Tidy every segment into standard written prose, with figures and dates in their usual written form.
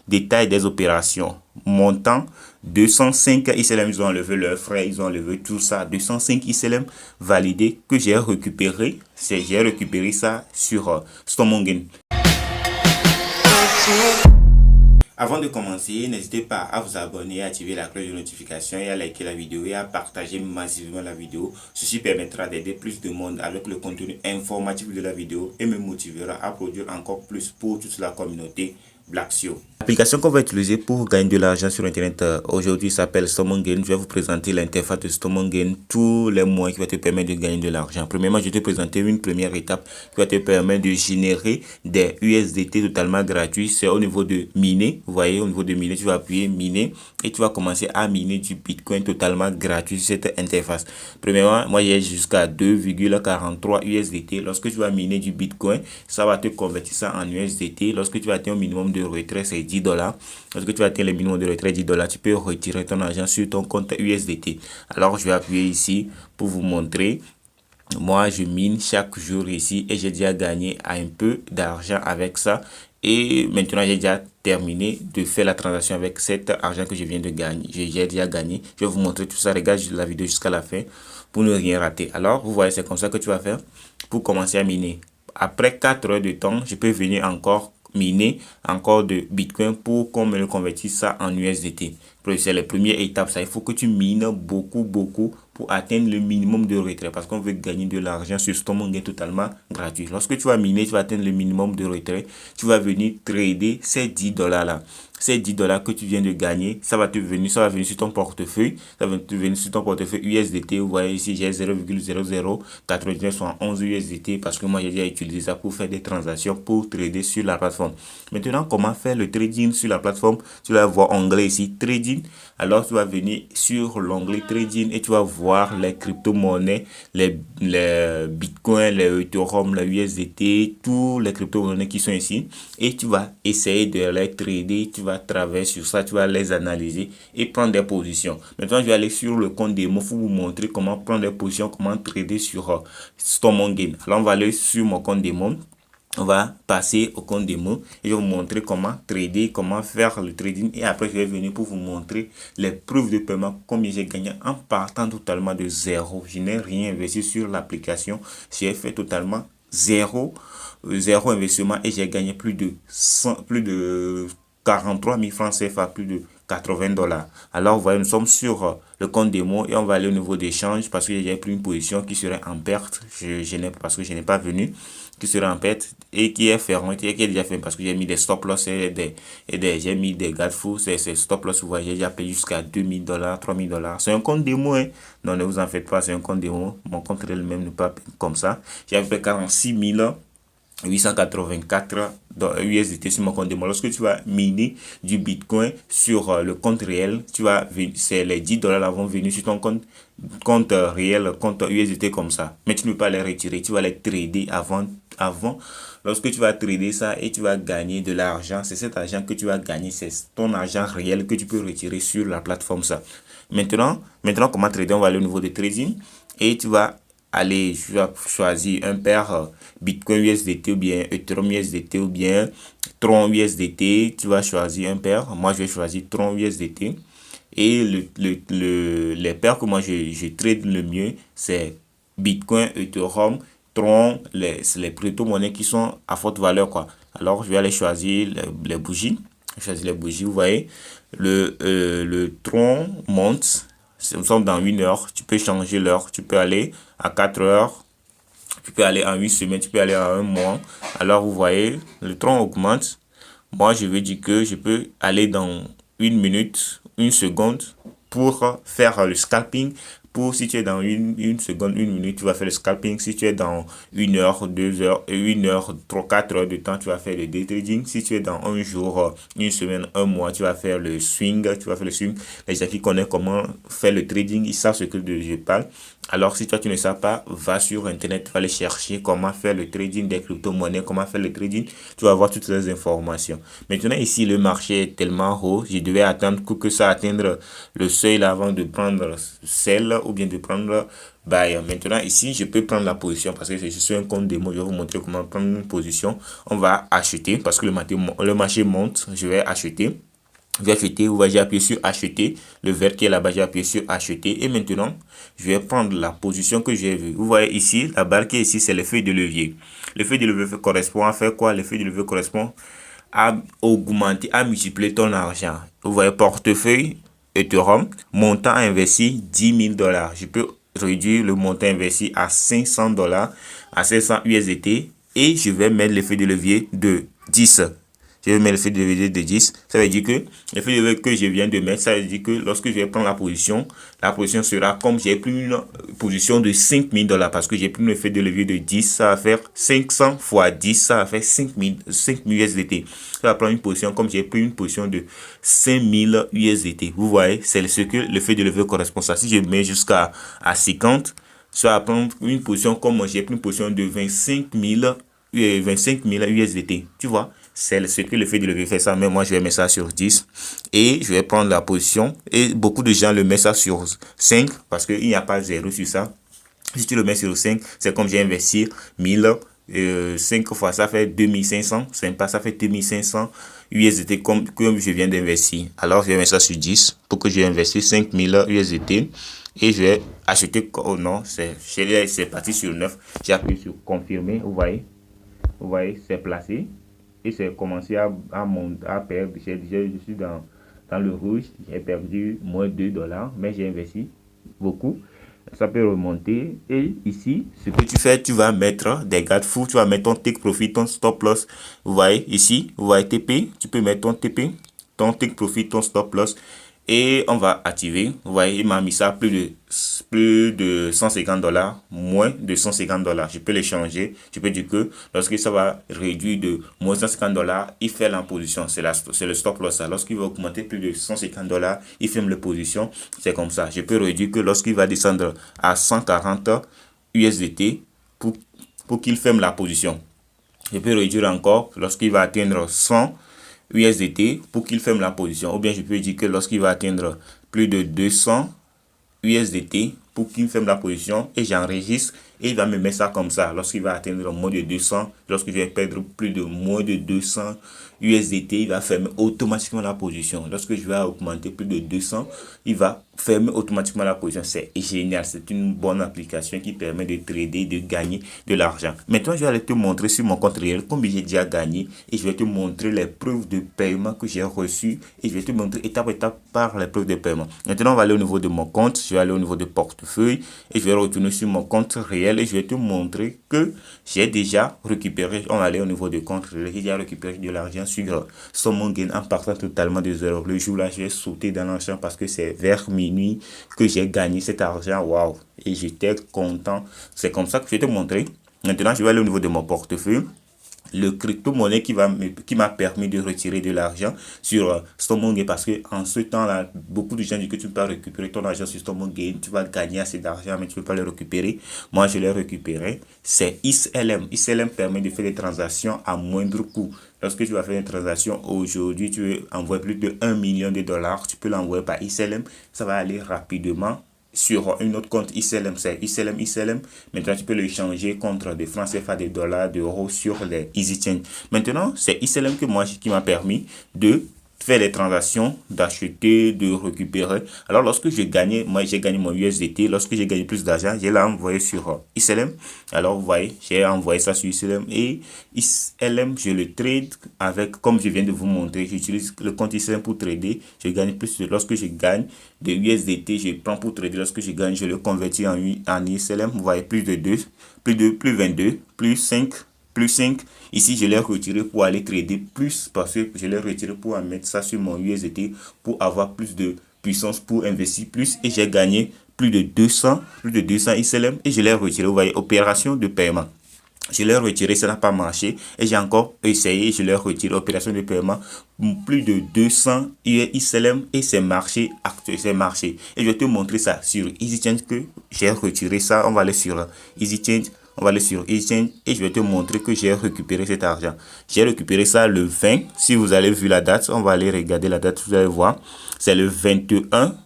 détail des opérations. Montant 205 ICLM, ils ont enlevé leurs frais, ils ont enlevé tout ça. 205 ICLM validé que j'ai récupéré. J'ai récupéré ça sur Stomongain. Avant de commencer, n'hésitez pas à vous abonner, à activer la cloche de notification et à liker la vidéo et à partager massivement la vidéo. Ceci permettra d'aider plus de monde avec le contenu informatif de la vidéo et me motivera à produire encore plus pour toute la communauté Blacksio. L'application qu'on va utiliser pour gagner de l'argent sur internet aujourd'hui s'appelle Stomongain. Je vais vous présenter l'interface de Stomongain, tous les moyens qui vont te permettre de gagner de l'argent. Premièrement, je vais te présenter une première étape qui va te permettre de générer des USDT totalement gratuits. C'est au niveau de miner. Vous voyez, au niveau de miner, tu vas appuyer miner et tu vas commencer à miner du Bitcoin totalement gratuit sur cette interface. Premièrement, moi j'ai jusqu'à 2,43 USDT. Lorsque tu vas miner du Bitcoin, ça va te convertir ça en USDT. Lorsque tu vas atteindre un minimum de retrait, c'est $10. Lorsque tu atteins le minimum de retrait $10, tu peux retirer ton argent sur ton compte USDT. Alors, je vais appuyer ici pour vous montrer. Moi, je mine chaque jour ici et j'ai déjà gagné un peu d'argent avec ça. Et maintenant, j'ai déjà terminé de faire la transaction avec cet argent que je viens de gagner. J'ai déjà gagné. Je vais vous montrer tout ça. Regarde la vidéo jusqu'à la fin pour ne rien rater. Alors, vous voyez, c'est comme ça que tu vas faire pour commencer à miner. Après 4 heures de temps, je peux venir encore miner encore de Bitcoin pour qu'on me le convertisse ça en USDT. C'est la première étape. Ça, il faut que tu mines beaucoup pour atteindre le minimum de retrait parce qu'on veut gagner de l'argent sur Stomongain totalement gratuit. Lorsque tu vas miner, tu vas atteindre le minimum de retrait. Tu vas venir trader ces $10 là. Ces $10 que tu viens de gagner, ça va venir sur ton portefeuille. Ça va te venir sur ton portefeuille USDT. Vous voyez ici, j'ai 0,009971 USDT parce que moi, j'ai déjà utilisé ça pour faire des transactions pour trader sur la plateforme. Maintenant, comment faire le trading sur la plateforme? Tu vas voir onglet ici, trading. Alors, tu vas venir sur l'onglet trading et tu vas voir les crypto-monnaies, les bitcoins, les Ethereum, les USDT, tous les crypto-monnaies qui sont ici. Et tu vas essayer de les trader. Tu vas travailler sur ça, tu vas les analyser et prendre des positions. Maintenant, je vais aller sur le compte démo pour vous montrer comment prendre des positions, comment trader sur Stomongain. Alors, on va aller sur mon compte démo. On va passer au compte démo et je vais vous montrer comment trader, comment faire le trading et après je vais venir pour vous montrer les preuves de paiement, combien j'ai gagné en partant totalement de zéro. Je n'ai rien investi sur l'application, j'ai fait totalement zéro investissement et j'ai gagné plus de 43 000 francs CFA, plus de $80. Alors, vous voyez, nous sommes sur le compte démo et on va aller au niveau d'échange parce que j'ai pris une position qui serait en perte. Parce que je n'ai pas venu, qui serait en perte et qui est fermée, qui est déjà fermée parce que j'ai mis des stop loss et j'ai mis des garde-fous. C'est stop loss, vous voyez, j'ai déjà payé jusqu'à $2 000, $3 000. C'est un compte démo, hein. Non, ne vous en faites pas, c'est un compte démo. Mon compte réel même n'est pas comme ça. J'ai fait 46 884 USDT sur mon compte démo. Lorsque tu vas miner du Bitcoin sur le compte réel, c'est les $10 vont venir sur ton compte réel, compte USDT comme ça. Mais tu ne peux pas les retirer, tu vas les trader avant. Lorsque tu vas trader ça et tu vas gagner de l'argent, c'est cet argent que tu vas gagner, c'est ton argent réel que tu peux retirer sur la plateforme ça. Maintenant comment trader? On va aller au niveau de trading et tu vas choisir un paire Bitcoin USDT ou bien Ethereum USDT ou bien Tron USDT. Tu vas choisir un paire. Moi, je vais choisir Tron USDT. Et les paires que moi, je trade le mieux, c'est Bitcoin, Ethereum, Tron, les crypto-monnaies qui sont à forte valeur, quoi. Alors, je vais aller choisir les bougies. Je choisis les bougies, vous voyez. Le Tron monte. Nous sommes dans 1 heure, tu peux changer l'heure, tu peux aller à 4 heures, tu peux aller en 8 semaines, tu peux aller à 1 mois. Alors vous voyez, le tronc augmente. Moi, je veux dire que je peux aller dans 1 minute, 1 seconde pour faire le scalping. Si tu es dans 1 seconde, 1 minute, tu vas faire le scalping. Si tu es dans 1 heure, 2 heures, 1 heure, 3, 4 heures de temps, tu vas faire le day trading. Si tu es dans 1 jour, 1 semaine, 1 mois, tu vas faire le swing. Les gens qui connaissent comment faire le trading, ils savent ce que je parle. Alors, si toi, tu ne sais pas, va sur Internet, va aller chercher comment faire le trading des crypto-monnaies, comment faire le trading. Tu vas avoir toutes les informations. Maintenant, ici, le marché est tellement haut. Je devais attendre que ça atteigne le seuil avant de prendre celle ou bien de prendre buy. Maintenant ici je peux prendre la position parce que c'est sur un compte démo. Je vais vous montrer comment prendre une position. On va acheter parce que le marché monte. Je vais acheter. Je vais acheter, vous voyez, j'ai appuyé sur acheter, le vert qui est là-bas, j'ai appuyé sur acheter et maintenant je vais prendre la position que j'ai vue. Vous voyez ici, la barre qui est ici, c'est le feuille de levier. Le feuille de levier correspond à faire quoi? Le feuille de levier correspond à augmenter, à multiplier ton argent. Vous voyez, portefeuille Ethereum, montant investi 10 000 $. Je peux réduire le montant investi à 500 $, à 500 USDT et je vais mettre le feuille de levier de 10. Je vais mettre le feuille de levier de 10. Ça veut dire que le feuille de levier que je viens de mettre, ça veut dire que lorsque je vais prendre la position sera comme j'ai pris une position de 5 000 $ parce que j'ai pris le feuille de levier de 10. Ça va faire 500 fois 10, ça va faire 5 000 USDT. Ça va prendre une position comme j'ai pris une position de 5 000 USDT. Vous voyez, c'est ce que le feuille de levier correspond à. Si je mets jusqu'à 50, ça va prendre une position comme j'ai pris une position de 25 000 USDT. Tu vois, c'est ce que le fait de levier fait ça, mais moi je vais mettre ça sur 10 et je vais prendre la position et beaucoup de gens le mettent ça sur 5 parce qu'il n'y a pas 0 sur ça. Si tu le mets sur 5, c'est comme j'ai investi 1000, 5 fois ça fait 2500, ça fait 2500 USDT comme je viens d'investir. Alors je vais mettre ça sur 10 pour que j'ai investi 5000 USDT et je vais acheter. Oh non, c'est parti sur 9. J'ai appuyé sur confirmer, vous voyez, c'est placé et c'est commencé à perdre. Je suis dans le rouge, j'ai perdu moins 2 $, mais j'ai investi beaucoup. Ça peut remonter et ici, ce que tu fais, tu vas mettre des garde-fous, tu vas mettre ton take profit, ton stop loss. Vous voyez ici, vous voyez TP, tu peux mettre ton TP, ton take profit, ton stop loss. Et on va activer. Vous voyez, il m'a mis ça plus de 150 $, moins de 150 $. Je peux les changer. Je peux dire que lorsque ça va réduire de moins 150 $, il fait la position. C'est le stop loss. Lorsqu'il va augmenter plus de 150 $, il ferme la position. C'est comme ça. Je peux réduire que lorsqu'il va descendre à 140 USDT pour qu'il ferme la position. Je peux réduire encore lorsqu'il va atteindre 100 USDT pour qu'il ferme la position. Ou bien je peux dire que lorsqu'il va atteindre plus de 200 USDT pour qu'il ferme la position et j'enregistre et il va me mettre ça comme ça. Lorsqu'il va atteindre moins de 200, lorsque je vais perdre plus de moins de 200 USDT, il va fermer automatiquement la position. Lorsque je vais augmenter plus de 200, il va fermer automatiquement la position. C'est génial, c'est une bonne application qui permet de trader, de gagner de l'argent. Maintenant, je vais aller te montrer sur mon compte réel combien j'ai déjà gagné et je vais te montrer les preuves de paiement que j'ai reçues et je vais te montrer étape par étape par les preuves de paiement. Maintenant, on va aller au niveau de mon compte, je vais aller au niveau de portefeuille et je vais retourner sur mon compte réel et je vais te montrer que j'ai déjà récupéré. On va aller au niveau de compte réel, j'ai déjà récupéré de l'argent sur StockMonGain en partant totalement de zéro. Le jour là, j'ai sauté dans l'argent parce que c'est vers minuit que j'ai gagné cet argent. Waouh! Et j'étais content. C'est comme ça que je vais te montrer. Maintenant, je vais aller au niveau de mon portefeuille. Le crypto-monnaie qui m'a permis de retirer de l'argent sur StockMonGain parce que en ce temps-là, beaucoup de gens disent que tu peux pas récupérer ton argent sur StockMonGain, tu vas gagner assez d'argent mais tu peux pas le récupérer. Moi, je l'ai récupéré. C'est XLM. XLM permet de faire des transactions à moindre coût. Lorsque tu vas faire une transaction aujourd'hui, tu veux envoyer plus de 1 million de $, tu peux l'envoyer par XLM. Ça va aller rapidement. Sur un autre compte XLM, c'est XLM. Maintenant, tu peux le changer contre des francs CFA, des dollars, des euros sur les EasyChange. Maintenant, c'est XLM qui m'a permis de faire les transactions, d'acheter, de récupérer. Alors, lorsque j'ai gagné mon USDT. Lorsque j'ai gagné plus d'argent, je l'ai envoyé sur XLM. Alors, vous voyez, j'ai envoyé ça sur XLM et XLM, je le trade avec, comme je viens de vous montrer, j'utilise le compte XLM pour trader. Je gagne plus lorsque je gagne de USDT, je prends pour trader. Lorsque je gagne, je le convertis en XLM. Vous voyez, plus 22, plus 5. Plus 5, ici je l'ai retiré pour aller trader plus parce que je l'ai retiré pour mettre ça sur mon USDT pour avoir plus de puissance pour investir plus et j'ai gagné plus de 200 XLM et je l'ai retiré. Vous voyez, opération de paiement. Je l'ai retiré, ça n'a pas marché et j'ai encore essayé, je l'ai retiré, opération de paiement, plus de 200 XLM et c'est marché actuel, c'est marché. Et je vais te montrer ça sur EasyChange que j'ai retiré ça. On va aller sur EasyChange. On va aller sur EasyChange et je vais te montrer que j'ai récupéré cet argent. J'ai récupéré ça le 20. Si vous avez vu la date, on va aller regarder la date, vous allez voir. C'est le 21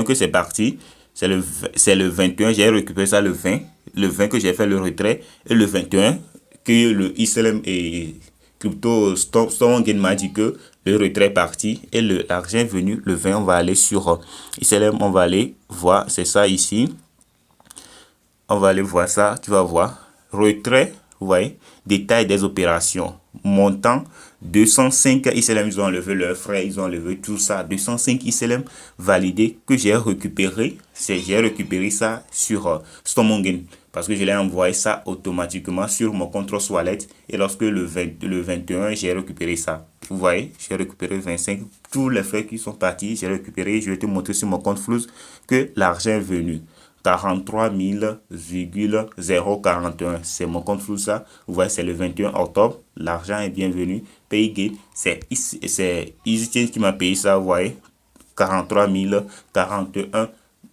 que c'est parti. c'est le 21, j'ai récupéré ça le 20 que j'ai fait le retrait, et le 21 que le XLM et Crypto Stormgain m'a dit que le retrait est parti et l'argent est venu le 20. On va aller sur XLM, on va aller voir, c'est ça ici. On va aller voir ça, tu vas voir. Retrait, vous voyez, détail des opérations. Montant 205 XLM, ils ont enlevé leurs frais, ils ont enlevé tout ça. 205 XLM validé que j'ai récupéré. J'ai récupéré ça sur Stormgain parce que je l'ai envoyé ça automatiquement sur mon compte Trust Wallet. Et lorsque le 21, j'ai récupéré ça. Vous voyez, j'ai récupéré 25. Tous les frais qui sont partis, j'ai récupéré. Je vais te montrer sur mon compte Flux que l'argent est venu. 43 000,041. C'est mon compte flou ça. Vous voyez, c'est le 21 octobre. L'argent est bienvenu. PayGate, c'est EasyChange qui m'a payé ça. Vous voyez, 43 041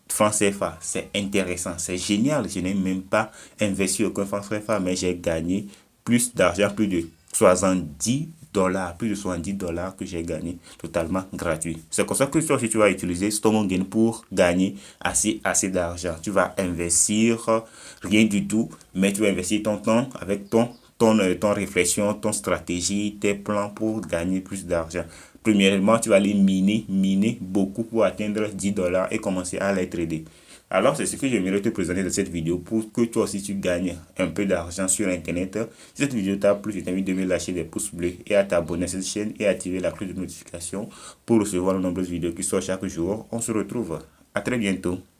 francs CFA. C'est intéressant. C'est génial. Je n'ai même pas investi aucun franc CFA, mais j'ai gagné plus d'argent, plus de 70 $, plus de 70 $ que j'ai gagné totalement gratuit. C'est comme ça que toi, si tu vas utiliser Stormgain pour gagner assez d'argent, tu vas investir rien du tout, mais tu vas investir ton temps avec ton réflexion, ton stratégie, tes plans pour gagner plus d'argent. Premièrement, tu vas aller miner beaucoup pour atteindre 10 $ et commencer à les trader. Alors, c'est ce que j'aimerais te présenter dans cette vidéo pour que toi aussi tu gagnes un peu d'argent sur Internet. Si cette vidéo t'a plu, je t'invite de me lâcher des pouces bleus et à t'abonner à cette chaîne et activer la cloche de notification pour recevoir de nombreuses vidéos qui sortent chaque jour. On se retrouve. À très bientôt.